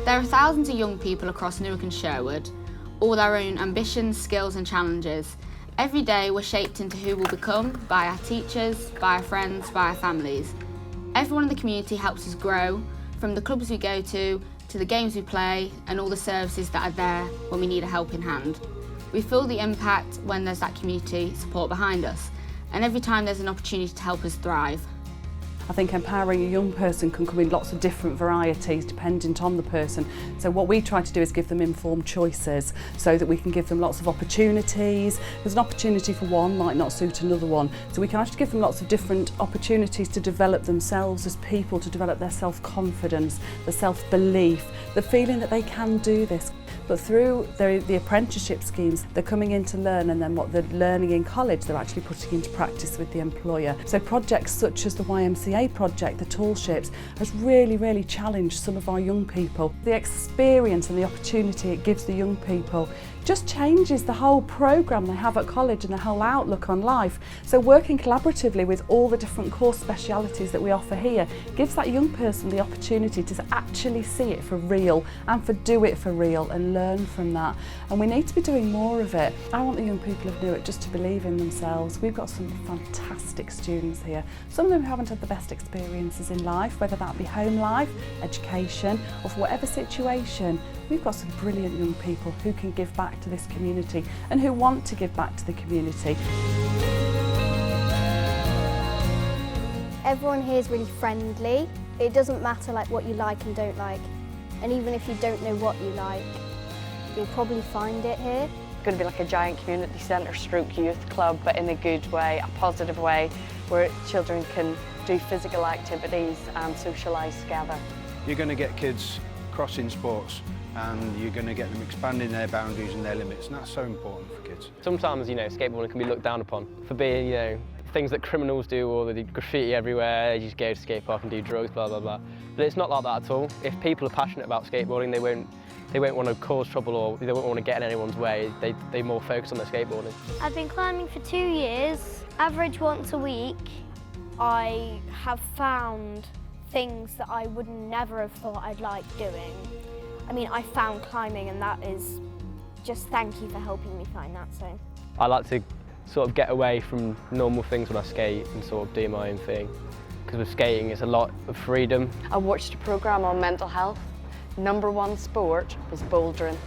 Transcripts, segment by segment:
There are thousands of young people across Newark and Sherwood, all with our own ambitions, skills and challenges. Every day we're shaped into who we'll become by our teachers, by our friends, by our families. Everyone in the community helps us grow, from the clubs we go to the games we play and all the services that are there when we need a helping hand. We feel the impact when there's that community support behind us, and every time there's an opportunity to help us thrive. I think empowering a young person can come in lots of different varieties dependent on the person. So what we try to do is give them informed choices so that we can give them lots of opportunities. There's an opportunity for one might not suit another one. So we can actually give them lots of different opportunities to develop themselves as people, to develop their self-confidence, the self-belief, the feeling that they can do this. But through the apprenticeship schemes, they're coming in to learn, and then what they're learning in college, they're actually putting into practice with the employer. So projects such as the YMCA project, the tall ships, has really challenged some of our young people. The experience and the opportunity it gives the young people just changes the whole programme they have at college and the whole outlook on life. So working collaboratively with all the different course specialities that we offer here gives that young person the opportunity to actually see it for real and do it for real and learn from that. And we need to be doing more of it. I want the young people of Newark just to believe in themselves. We've got some fantastic students here. Some of them haven't had the best experiences in life, whether that be home life, education, or for whatever situation. We've got some brilliant young people who can give back to this community and who want to give back to the community. Everyone here is really friendly. It doesn't matter what you like and don't like. And even if you don't know what you like, you'll probably find it here. It's going to be like a giant community centre stroke youth club, but in a good way, a positive way, where children can do physical activities and socialise together. You're going to get kids crossing sports, and you're going to get them expanding their boundaries and their limits, and that's so important for kids. Sometimes, skateboarding can be looked down upon for being, things that criminals do, or they do graffiti everywhere, you just go to skate park and do drugs, blah, blah, blah. But it's not like that at all. If people are passionate about skateboarding, they won't want to cause trouble, or they won't want to get in anyone's way. They more focus on their skateboarding. I've been climbing for 2 years, average once a week. I have found things that I would never have thought I'd like doing. I found climbing, and that is just thank you for helping me find that. So I like to sort of get away from normal things when I skate and sort of do my own thing. Because with skating, it's a lot of freedom. I watched a programme on mental health. #1 sport was bouldering,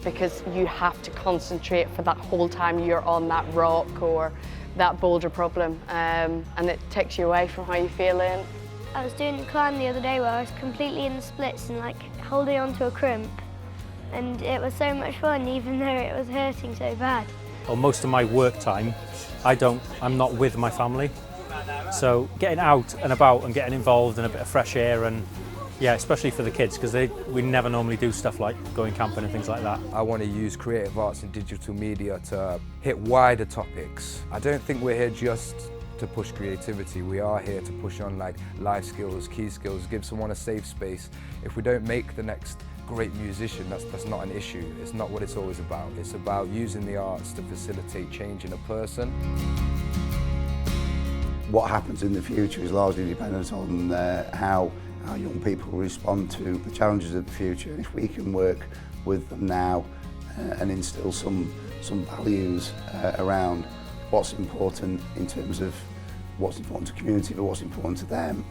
because you have to concentrate for that whole time you're on that rock or that boulder problem, and it takes you away from how you're feeling. I was doing a climb the other day where I was completely in the splits and holding onto a crimp, and it was so much fun even though it was hurting so bad. Well, most of my work time, I'm not with my family, so getting out and about and getting involved in a bit of fresh air, and yeah, especially for the kids, because we never normally do stuff like going camping and things like that. I want to use creative arts and digital media to hit wider topics. I don't think we're here just to push creativity. We are here to push on life skills, key skills, give someone a safe space. If we don't make the next great musician, that's not an issue. It's not what it's always about. It's about using the arts to facilitate change in a person. What happens in the future is largely dependent on how our young people respond to the challenges of the future. If we can work with them now and instill some values around what's important in terms of what's important to the community, but what's important to them,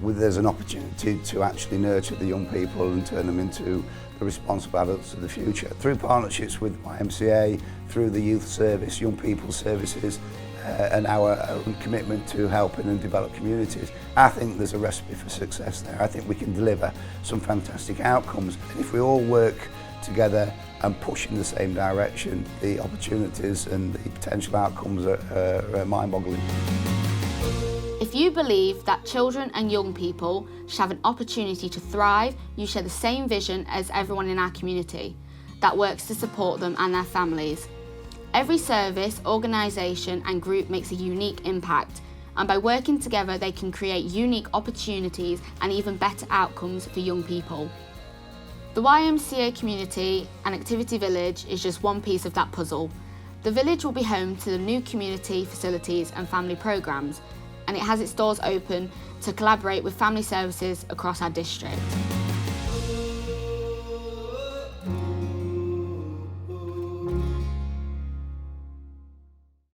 there's an opportunity to actually nurture the young people and turn them into the responsible adults of the future. Through partnerships with YMCA, through the youth service, young people's services, and our own commitment to helping and develop communities, I think there's a recipe for success there. I think we can deliver some fantastic outcomes. And if we all work together and push in the same direction, the opportunities and the potential outcomes are mind-boggling. If you believe that children and young people should have an opportunity to thrive, you share the same vision as everyone in our community that works to support them and their families. Every service, organisation and group makes a unique impact, and by working together they can create unique opportunities and even better outcomes for young people. The YMCA Community and Activity Village is just one piece of that puzzle. The village will be home to the new community facilities and family programmes, and it has its doors open to collaborate with family services across our district.